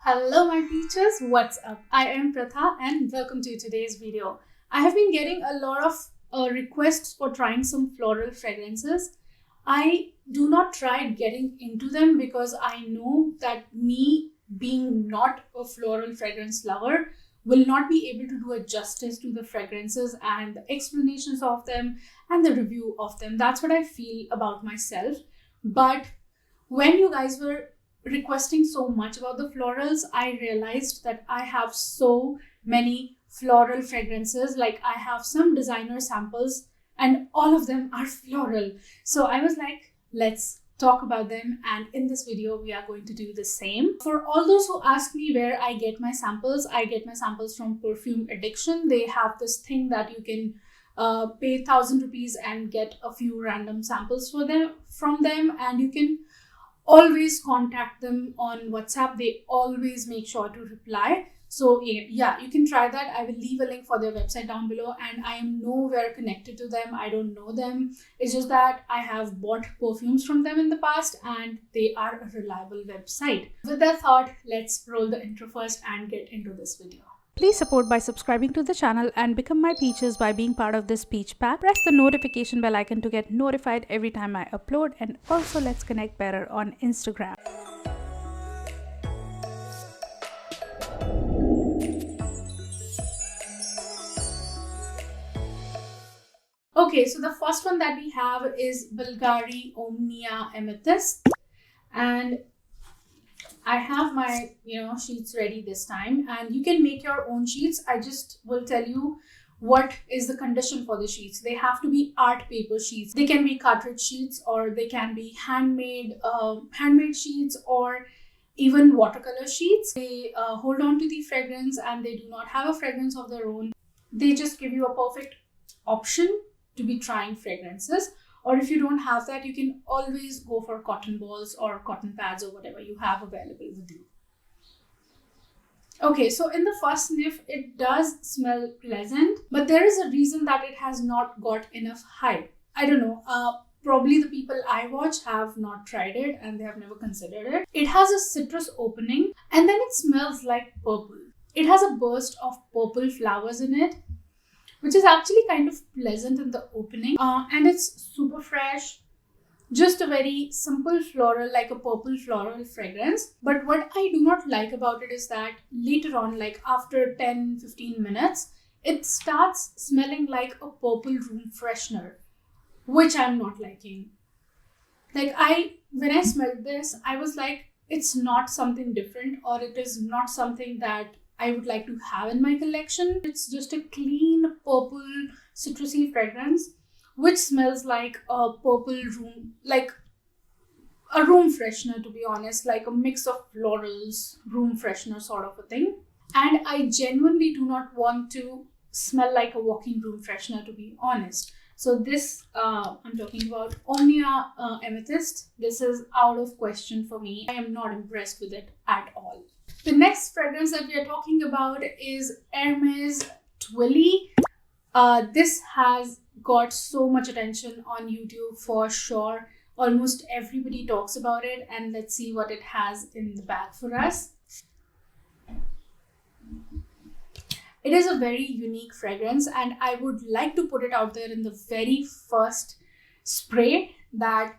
Hello my teachers, what's up? I am Pratha and welcome to today's video. I have been getting a lot of requests for trying some floral fragrances. I do not try getting into them because I know that me being not a floral fragrance lover will not be able to do a justice to the fragrances and the explanations of them and the review of them. That's what I feel about myself. But when you guys were requesting so much about the florals, I realized that I have so many floral fragrances. Like I have some designer samples and all of them are floral. So I was like, let's talk about them, and in this video we are going to do the same. For all those who ask me where I get my samples, I get my samples from Perfume Addiction. They have this thing that you can pay 1,000 rupees and get a few random samples from them, and you can always contact them on WhatsApp. They always make sure to reply. So yeah, you can try that. I will leave a link for their website down below, and I am nowhere connected to them. I don't know them. It's just that I have bought perfumes from them in the past and they are a reliable website. With that thought, let's roll the intro first and get into this video. Please support by subscribing to the channel and become my peaches by being part of this peach pack. Press the notification bell icon to get notified every time I upload, and also let's connect better on Instagram. Okay, so the first one that we have is Bulgari Omnia Amethyst, and I have my sheets ready this time, and you can make your own sheets. I just will tell you what is the condition for the sheets. They have to be art paper sheets. They can be cartridge sheets, or they can be handmade sheets, or even watercolor sheets. They hold on to the fragrance and they do not have a fragrance of their own. They just give you a perfect option to be trying fragrances. Or if you don't have that, you can always go for cotton balls or cotton pads or whatever you have available with you. Okay, so in the first sniff, it does smell pleasant, but there is a reason that it has not got enough hype. I don't know, probably the people I watch have not tried it and they have never considered it. It has a citrus opening and then it smells like purple. It has a burst of purple flowers in it, which is actually kind of pleasant in the opening, and it's super fresh. Just a very simple floral, like a purple floral fragrance. But what I do not like about it is that later on, like after 10-15 minutes, it starts smelling like a purple room freshener, which I'm not liking. Like when I smelled this, I was like, it's not something different, or it is not something that I would like to have in my collection. It's just a clean purple citrusy fragrance which smells like a purple room, like a room freshener, to be honest, like a mix of florals, room freshener sort of a thing. And I genuinely do not want to smell like a walking room freshener, to be honest. So this, I'm talking about Omnia Amethyst. This is out of question for me. I am not impressed with it at all. The next fragrance that we are talking about is Hermes Twilly. This has got so much attention on YouTube for sure. Almost everybody talks about it, and let's see what it has in the bag for us. It is a very unique fragrance, and I would like to put it out there in the very first spray that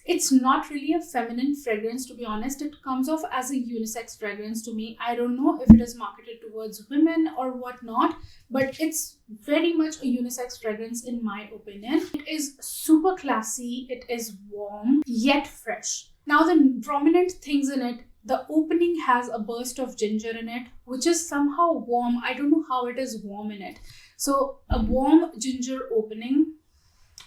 it's not really a feminine fragrance, to be honest. It comes off as a unisex fragrance to me. I don't know if it is marketed towards women or whatnot, but it's very much a unisex fragrance in my opinion. It is super classy, it is warm yet fresh. Now the prominent things in it, the opening has a burst of ginger in it, which is somehow warm. I don't know how it is warm in it. So a warm ginger opening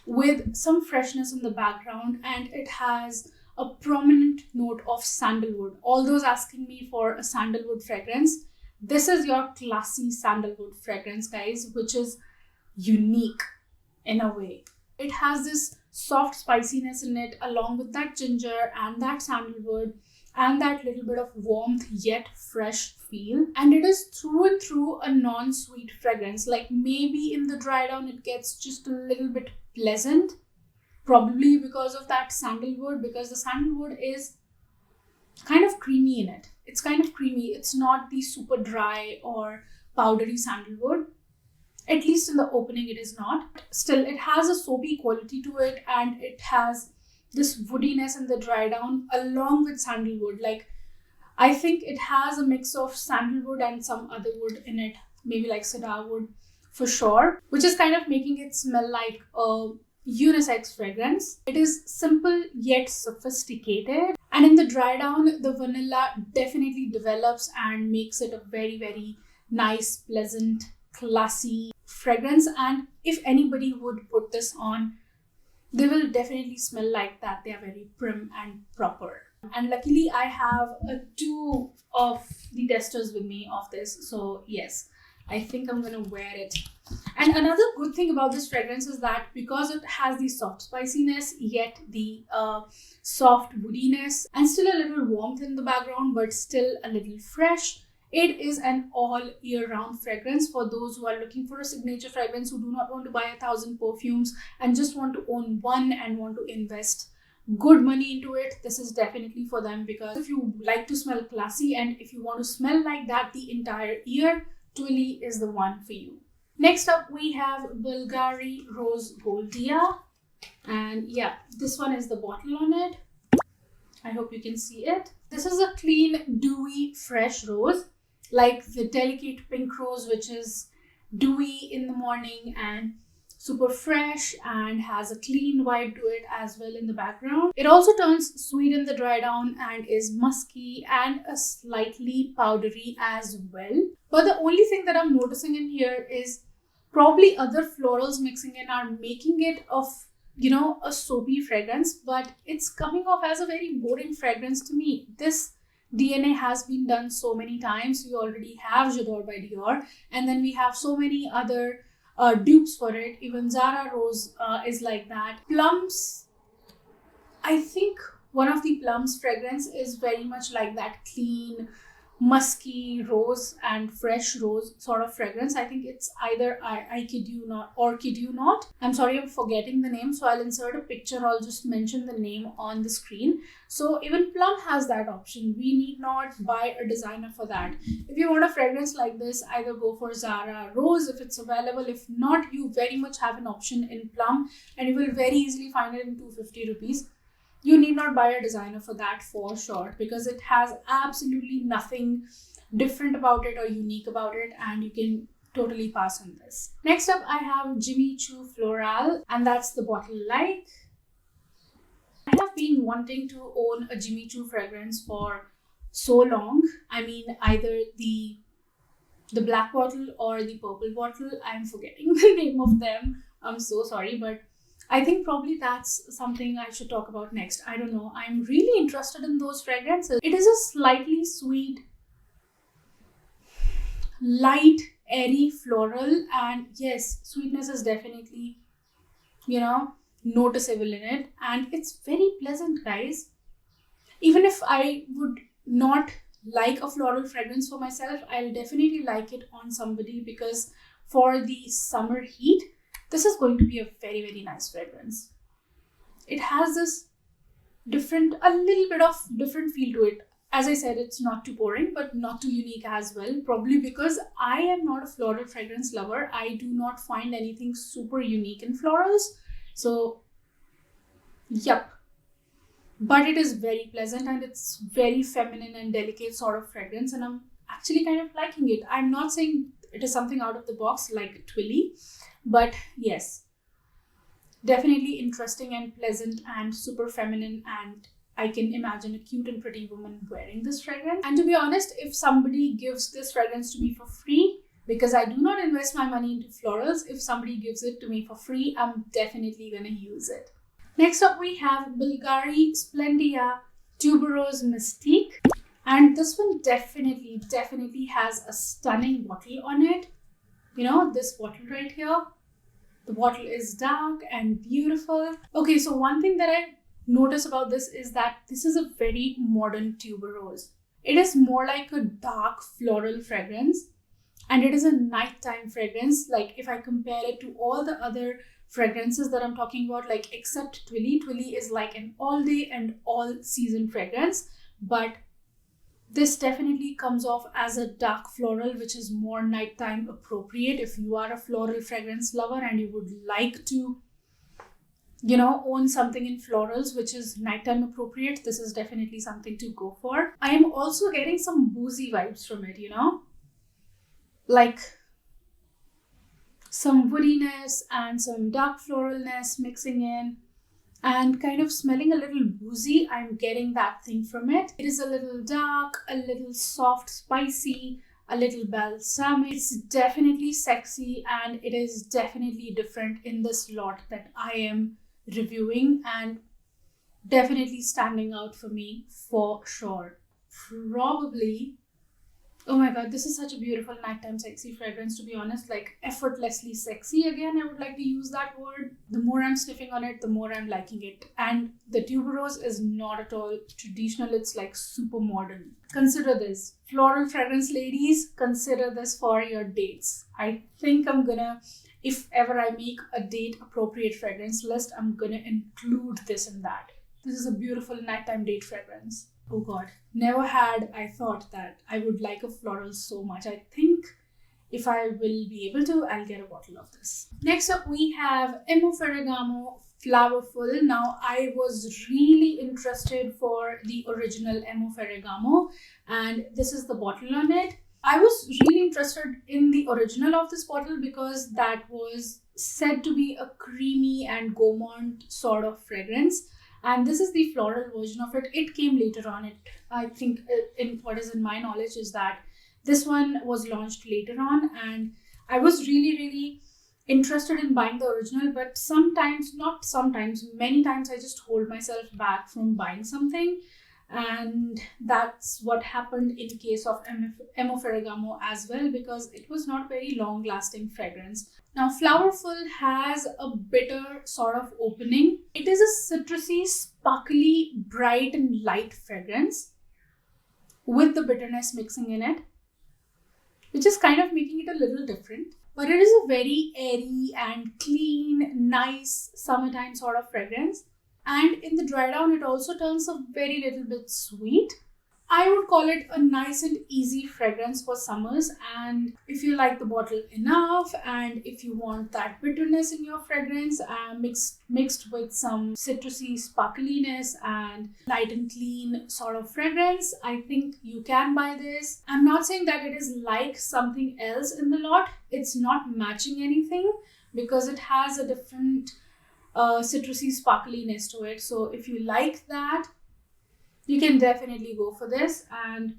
with some freshness in the background, and it has a prominent note of sandalwood. All those asking me for a sandalwood fragrance, this is your classy sandalwood fragrance, guys, which is unique in a way. It has this soft spiciness in it along with that ginger and that sandalwood and that little bit of warmth yet fresh feel, and it is through and through a non-sweet fragrance. Like maybe in the dry down it gets just a little bit pleasant, probably because of that sandalwood, because the sandalwood is kind of creamy in it. It's kind of creamy. It's not the super dry or powdery sandalwood. At least in the opening, it is not. Still, it has a soapy quality to it, and it has this woodiness in the dry down along with sandalwood. Like, I think it has a mix of sandalwood and some other wood in it, maybe like cedar wood for sure, which is kind of making it smell like a unisex fragrance. It is simple yet sophisticated, and in the dry down, the vanilla definitely develops and makes it a very, very nice, pleasant, classy fragrance. And if anybody would put this on, they will definitely smell like that. They are very prim and proper. And luckily, I have two of the testers with me of this. So yes, I think I'm gonna wear it. And another good thing about this fragrance is that because it has the soft spiciness, yet the soft woodiness, and still a little warmth in the background, but still a little fresh, it is an all year round fragrance for those who are looking for a signature fragrance, who do not want to buy 1,000 perfumes and just want to own one and want to invest good money into it. This is definitely for them, because if you like to smell classy and if you want to smell like that the entire year, Twilly is the one for you. Next up, we have Bulgari Rose Goldia, and yeah, this one is the bottle on it. I hope you can see it. This is a clean, dewy, fresh rose, like the delicate pink rose, which is dewy in the morning and super fresh and has a clean vibe to it as well in the background. It also turns sweet in the dry down and is musky and a slightly powdery as well. But the only thing that I'm noticing in here is probably other florals mixing in are making it of, you know, a soapy fragrance, but it's coming off as a very boring fragrance to me. This DNA has been done so many times. We already have J'adore by Dior, and then we have so many other dupes for it. Even Zara Rose is like that. Plums, I think one of the Plums fragrance is very much like that clean, musky rose and fresh rose sort of fragrance. I think it's either I Kid You Not or Kid You Not. I'm sorry, I'm forgetting the name, so I'll insert a picture. I'll just mention the name on the screen. So even Plum has that option. We need not buy a designer for that. If you want a fragrance like this, either go for Zara Rose if it's available. If not, you very much have an option in Plum, and you will very easily find it in 250 rupees. You need not buy a designer for that for sure, because it has absolutely nothing different about it or unique about it, and you can totally pass on this. Next up, I have Jimmy Choo Floral, and that's the bottle like. I have been wanting to own a Jimmy Choo fragrance for so long. I mean, either the black bottle or the purple bottle. I'm forgetting the name of them. I'm so sorry, but I think probably that's something I should talk about next. I don't know. I'm really interested in those fragrances. It is a slightly sweet, light, airy floral, and yes, sweetness is definitely, you know, noticeable in it, and it's very pleasant, guys. Even if I would not like a floral fragrance for myself, I'll definitely like it on somebody, because for the summer heat, this is going to be a very, very nice fragrance. It has this different, a little bit of different feel to it. As I said, it's not too boring, but not too unique as well. Probably because I am not a floral fragrance lover. I do not find anything super unique in florals. So, yep. But it is very pleasant, and it's very feminine and delicate sort of fragrance, and I'm actually kind of liking it. I'm not saying it is something out of the box like Twilly, but yes, definitely interesting and pleasant and super feminine, and I can imagine a cute and pretty woman wearing this fragrance. And to be honest, if somebody gives this fragrance to me for free, because I do not invest my money into florals, if somebody gives it to me for free, I'm definitely gonna use it. Next up, we have Bulgari Splendia Tuberose Mystique, and this one definitely has a stunning bottle on it. You know, this bottle right here. The bottle is dark and beautiful. Okay, so one thing that I notice about this is that this is a very modern tuberose. It is more like a dark floral fragrance, and it is a nighttime fragrance. Like, if I compare it to all the other fragrances that I'm talking about, like except Twilly. Twilly is like an all day and all season fragrance, but This definitely comes off as a dark floral, which is more nighttime appropriate. If you are a floral fragrance lover and you would like to, own something in florals which is nighttime appropriate, this is definitely something to go for. I am also getting some boozy vibes from it, like some woodiness and some dark floralness mixing in and kind of smelling a little boozy. I'm getting that thing from it. It is a little dark, a little soft, spicy, a little balsamic. It's definitely sexy and it is definitely different in this lot that I am reviewing and definitely standing out for me for sure. Probably, oh my god, this is such a beautiful nighttime sexy fragrance, to be honest. Like effortlessly sexy, again, I would like to use that word. The more I'm sniffing on it, the more I'm liking it. And the tuberose is not at all traditional, it's like super modern. Consider this, floral fragrance ladies, consider this for your dates. I think I'm gonna, if ever I make a date appropriate fragrance list, I'm gonna include this in that. This is a beautiful nighttime date fragrance. Oh god, never had I thought that I would like a floral so much. I think if I will be able to, I'll get a bottle of this. Next up we have Ferragamo Flowerfull. Now I was really interested for the original Ferragamo and this is the bottle on it. I was really interested in the original of this bottle because that was said to be a creamy and gourmand sort of fragrance. And this is the floral version of it. It came later on. I think in what is in my knowledge is that this one was launched later on. And I was really, really interested in buying the original. But many times I just hold myself back from buying something. And that's what happened in the case of Ferragamo as well, because it was not very long lasting fragrance. Now Flowerfull has a bitter sort of opening. It is a citrusy, sparkly, bright and light fragrance with the bitterness mixing in it, which is kind of making it a little different. But it is a very airy and clean, nice summertime sort of fragrance. And in the dry down, it also turns a very little bit sweet. I would call it a nice and easy fragrance for summers. And if you like the bottle enough and if you want that bitterness in your fragrance mixed with some citrusy sparkliness and light and clean sort of fragrance, I think you can buy this. I'm not saying that it is like something else in the lot. It's not matching anything because it has a different citrusy sparkliness to it. So if you like that, you can definitely go for this. And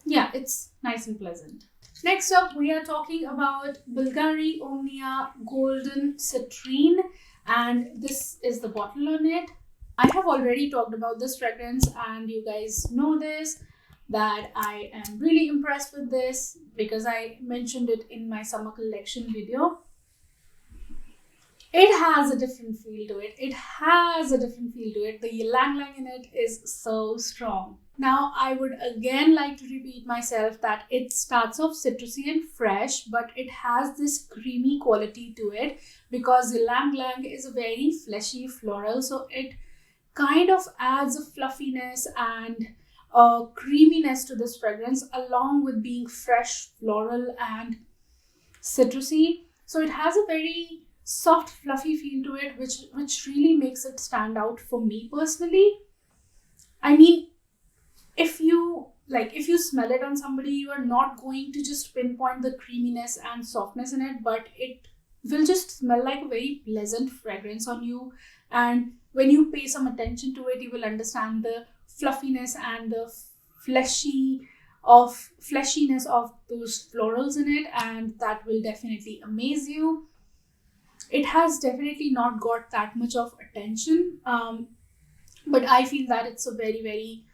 yeah, it's nice and pleasant. Next up, we are talking about Bulgari Omnia Golden Citrine, and this is the bottle on it. I have already talked about this fragrance and you guys know this, that I am really impressed with this because I mentioned it in my summer collection video. It has a different feel to it. The ylang ylang in it is so strong. Now, I would again like to repeat myself that it starts off citrusy and fresh, but it has this creamy quality to it because ylang ylang is a very fleshy floral. So it kind of adds a fluffiness and a creaminess to this fragrance along with being fresh, floral and citrusy. So it has a very soft, fluffy feel to it, which really makes it stand out for me personally. I mean, if you smell it on somebody, you are not going to just pinpoint the creaminess and softness in it, but it will just smell like a very pleasant fragrance on you. And when you pay some attention to it, you will understand the fluffiness and the fleshiness of those florals in it, and that will definitely amaze you. It has definitely not got that much of attention, but I feel that it's a very, very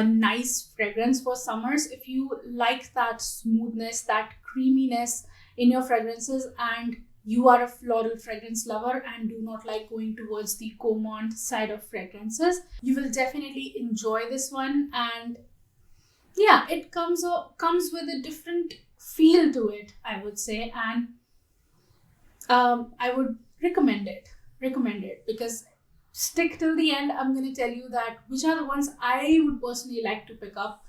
nice fragrance for summers. If you like that smoothness, that creaminess in your fragrances, and you are a floral fragrance lover and do not like going towards the gourmand side of fragrances, you will definitely enjoy this one. And yeah, it comes with a different feel to it, I would say, and I would recommend it because stick till the end. I'm going to tell you that which are the ones I would personally like to pick up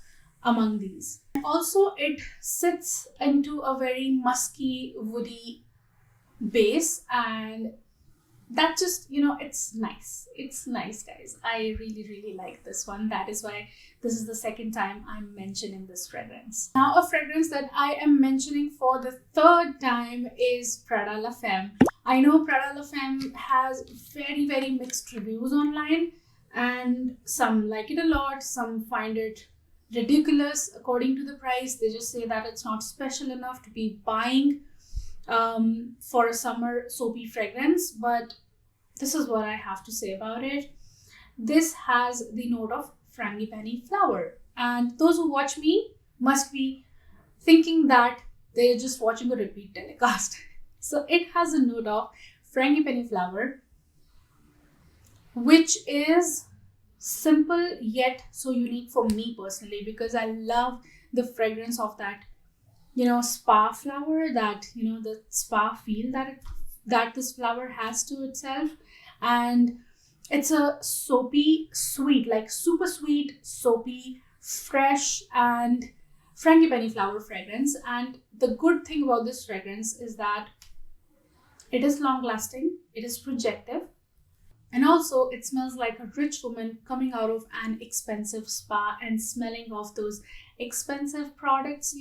among these. Also, it sits into a very musky, woody base, and that just, it's nice, guys. I really like this one. That is why this is the second time I'm mentioning this fragrance. Now, a fragrance that I am mentioning for the third time is Prada La Femme. I know Prada La Femme has very mixed reviews online, and some like it a lot, some find it ridiculous according to the price. They just say that it's not special enough to be buying for a summer soapy fragrance, but this is what I have to say about it. This has the note of frangipani flower, and those who watch me must be thinking that they're just watching a repeat telecast. So it has a note of frangipani flower, which is simple yet so unique for me personally, because I love the fragrance of that spa flower, that the spa feel that this flower has to itself. And it's a soapy sweet, like super sweet, soapy, fresh and frangipani flower fragrance. And the good thing about this fragrance is that it is long lasting, it is projective, and also it smells like a rich woman coming out of an expensive spa and smelling of those expensive products.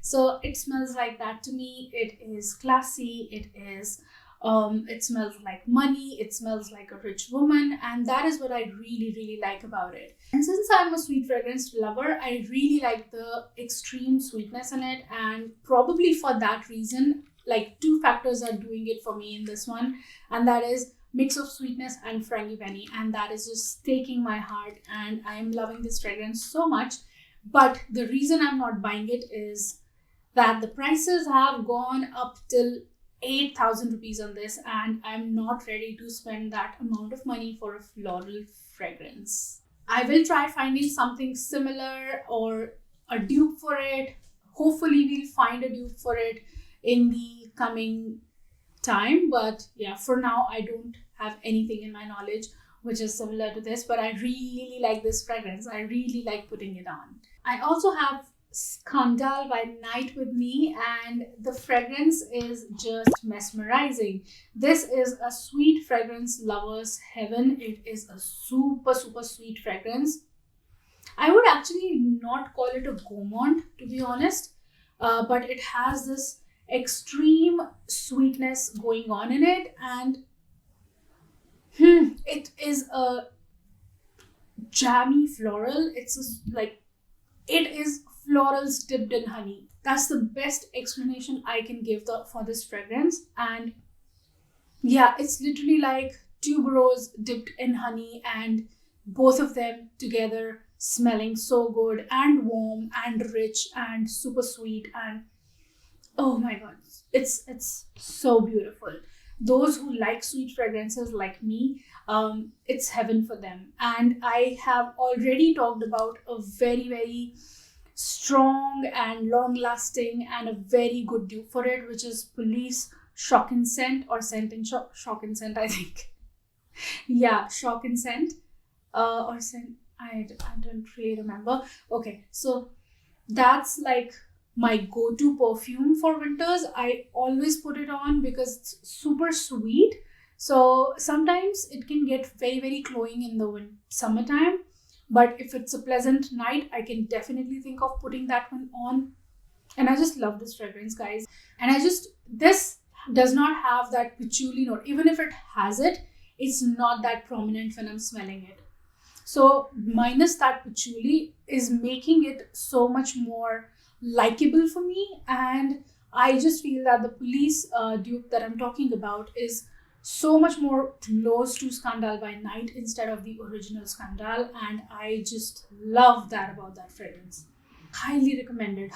So it smells like that to me. It is classy, it smells like money, it smells like a rich woman, and that is what I really like about it. And since I'm a sweet fragrance lover, I really like the extreme sweetness in it, and probably for that reason, like, two factors are doing it for me in this one, and that is mix of sweetness and frangipani, and that is just taking my heart, and I am loving this fragrance so much. But the reason I'm not buying it is that the prices have gone up till 8,000 rupees on this, and I'm not ready to spend that amount of money for a floral fragrance. I will try finding something similar or a dupe for it. Hopefully we'll find a dupe for it in the coming time, but yeah, for now I don't have anything in my knowledge which is similar to this, but I really like this fragrance. I really like putting it on. I also have Scandal by Night with me, and the fragrance is just mesmerizing. This is a sweet fragrance lover's heaven. It is a super sweet fragrance. I would actually not call it a gourmand, to be honest, but it has this extreme sweetness going on in it, and it is a jammy floral. It is florals dipped in honey. That's the best explanation I can give for this fragrance. And yeah, it's literally like tuberose dipped in honey, and both of them together smelling so good and warm and rich and super sweet, and oh my god, it's so beautiful. Those who like sweet fragrances like me, it's heaven for them. And I have already talked about a very strong and long lasting and a very good dupe for it, which is Police Shock and Scent, or Scent and Shock and Scent, I think. Yeah, Shock and Scent, or Scent, I don't really remember. Okay, so that's like my go-to perfume for winters. I always put it on because it's super sweet. So sometimes it can get very cloying in the summertime, but if it's a pleasant night, I can definitely think of putting that one on. And I just love this fragrance, guys. And this does not have that patchouli note. Even if it has it, it's not that prominent when I'm smelling it. So minus that patchouli is making it so much more likable for me. And I just feel that the Police dupe that I'm talking about is so much more close to Scandal by Night instead of the original Scandal, and I just love that about that fragrance. Highly recommended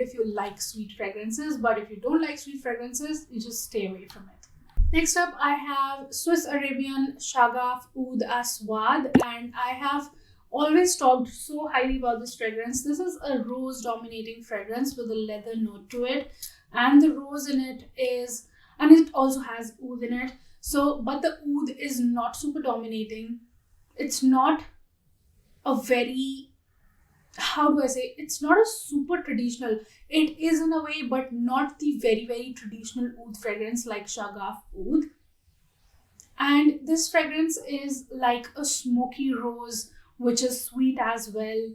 if you like sweet fragrances, but if you don't like sweet fragrances, you just stay away from it. Next up, I have Swiss Arabian Saga Oud Aswad, and I have always talked so highly about this fragrance. This is a rose dominating fragrance with a leather note to it, and the rose in it is, and it also has oud in it. So, but the oud is not super dominating. It's not a very how do I say, it's not a super traditional, it is in a way, but not the very, very traditional oud fragrance like SHAGHAF Oud. And this fragrance is like a smoky rose, which is sweet as well.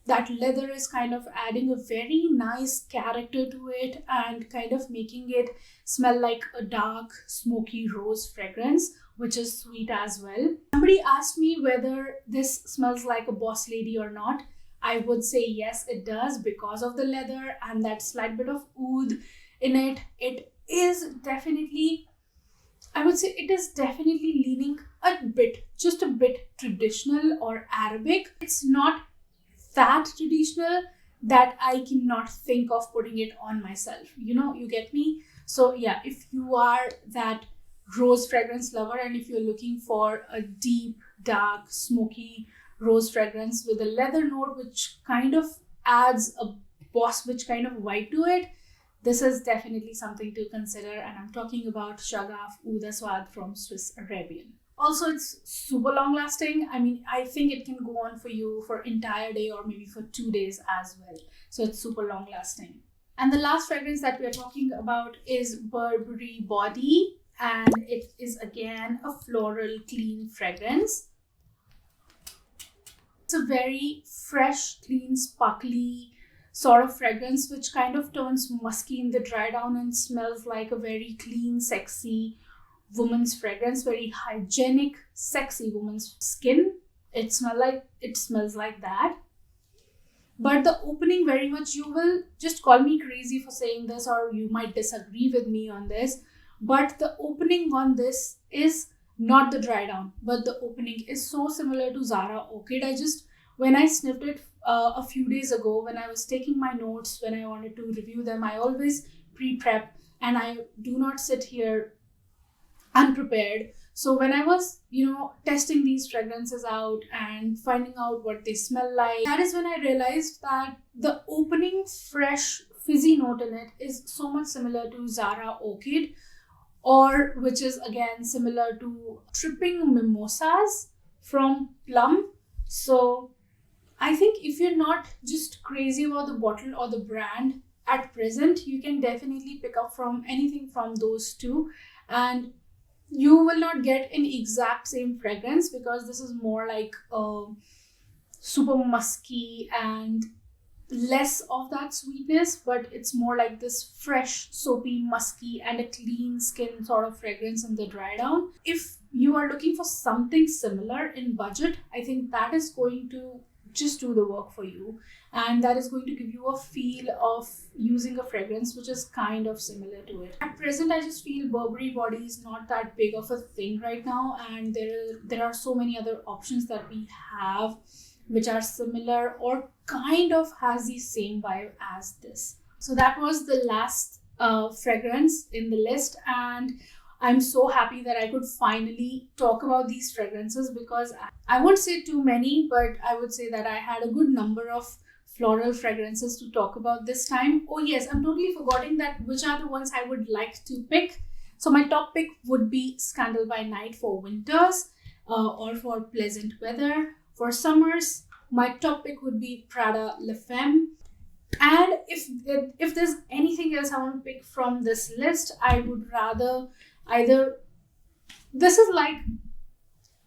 That leather is kind of adding a very nice character to it and kind of making it smell like a dark, smoky rose fragrance, which is sweet as well. Somebody asked me whether this smells like a boss lady or not. I would say yes, it does, because of the leather and that slight bit of oud in it. It is definitely, I would say it is definitely leaning a bit, just a bit traditional or Arabic. It's not that traditional that I cannot think of putting it on myself. You know, you get me? So yeah, if you are that rose fragrance lover and if you're looking for a deep, dark, smoky rose fragrance with a leather note which kind of adds a boss witch kind of vibe to it, this is definitely something to consider. And I'm talking about SHAGHAF Oud Aswad from Swiss Arabian. Also, it's super long lasting. I mean, I think it can go on for you for entire day or maybe for 2 days as well. So it's super long lasting. And the last fragrance that we're talking about is Burberry Body. And it is again a floral clean fragrance. It's a very fresh, clean, sparkly sort of fragrance which kind of turns musky in the dry down and smells like a very clean, sexy woman's fragrance, very hygienic, sexy woman's skin. It smells like that. But the opening, very much, you will just call me crazy for saying this or you might disagree with me on this, but the opening on this is not the dry down, but the opening is so similar to Zara Orchid. When I sniffed it a few days ago, when I was taking my notes, when I wanted to review them, I always pre-prep and I do not sit here unprepared. So when I was, testing these fragrances out and finding out what they smell like, that is when I realized that the opening fresh fizzy note in it is so much similar to Zara Orchid, or which is again similar to Tripping Mimosas from Plum. So I think if you're not just crazy about the bottle or the brand at present, you can definitely pick up from anything from those two, and you will not get an exact same fragrance because this is more like super musky and less of that sweetness, but it's more like this fresh, soapy, musky and a clean skin sort of fragrance in the dry down. If you are looking for something similar in budget, I think that is going to just do the work for you, and that is going to give you a feel of using a fragrance which is kind of similar to it. At present, I just feel Burberry Body is not that big of a thing right now, and there are so many other options that we have which are similar or kind of has the same vibe as this. So that was the last fragrance in the list, and I'm so happy that I could finally talk about these fragrances because I won't say too many, but I would say that I had a good number of floral fragrances to talk about this time. Oh yes, I'm totally forgetting that which are the ones I would like to pick. So my top pick would be Scandal by Night for winters or for pleasant weather. For summers, my top pick would be Prada La Femme. And if there's anything else I want to pick from this list, I would rather either, this is like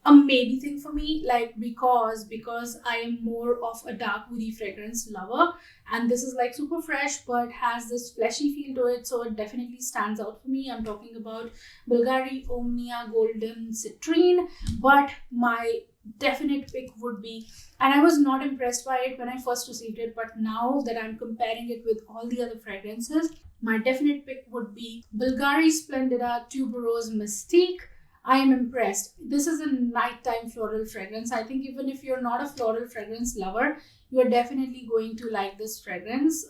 a maybe thing for me, like because I am more of a dark woody fragrance lover, and this is like super fresh but has this fleshy feel to it, so it definitely stands out for me. I'm talking about Bulgari Omnia Golden Citrine, but my definite pick would be, and I was not impressed by it when I first received it, but now that I'm comparing it with all the other fragrances, my definite pick would be Bulgari Splendida Tuberose Mystique. I am impressed. This is a nighttime floral fragrance. I think even if you're not a floral fragrance lover, you're definitely going to like this fragrance.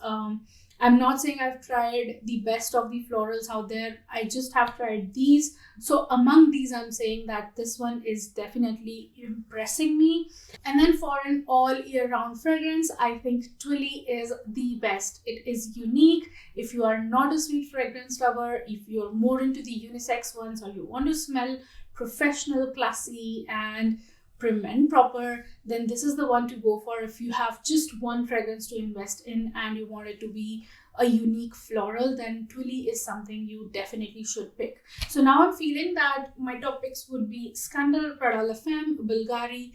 I'm not saying I've tried the best of the florals out there. I just have tried these. So among these, I'm saying that this one is definitely impressing me. And then for an all year round fragrance, I think Twilly is the best. It is unique. If you are not a sweet fragrance lover, if you're more into the unisex ones, or you want to smell professional, classy, and prim and proper, then this is the one to go for. If you have just one fragrance to invest in and you want it to be a unique floral, then Twilly is something you definitely should pick. So now I'm feeling that my top picks would be Scandal, Prada La Femme, Bulgari,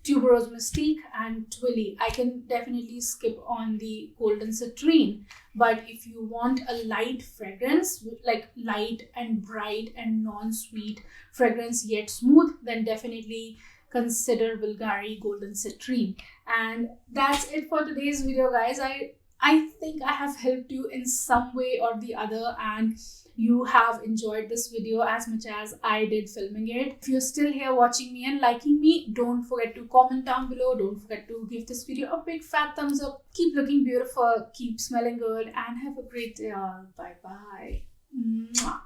Tuberose Mystique, and Twilly. I can definitely skip on the Golden Citrine, but if you want a light fragrance, like light and bright and non-sweet fragrance yet smooth, then definitely consider Bulgari Golden Citrine. And that's it for today's video, guys. I think I have helped you in some way or the other, and you have enjoyed this video as much as I did filming it. If you're still here watching me and liking me, don't forget to comment down below. Don't forget to give this video a big fat thumbs up. Keep looking beautiful, keep smelling good, and have a great day all. Bye bye. Mwah.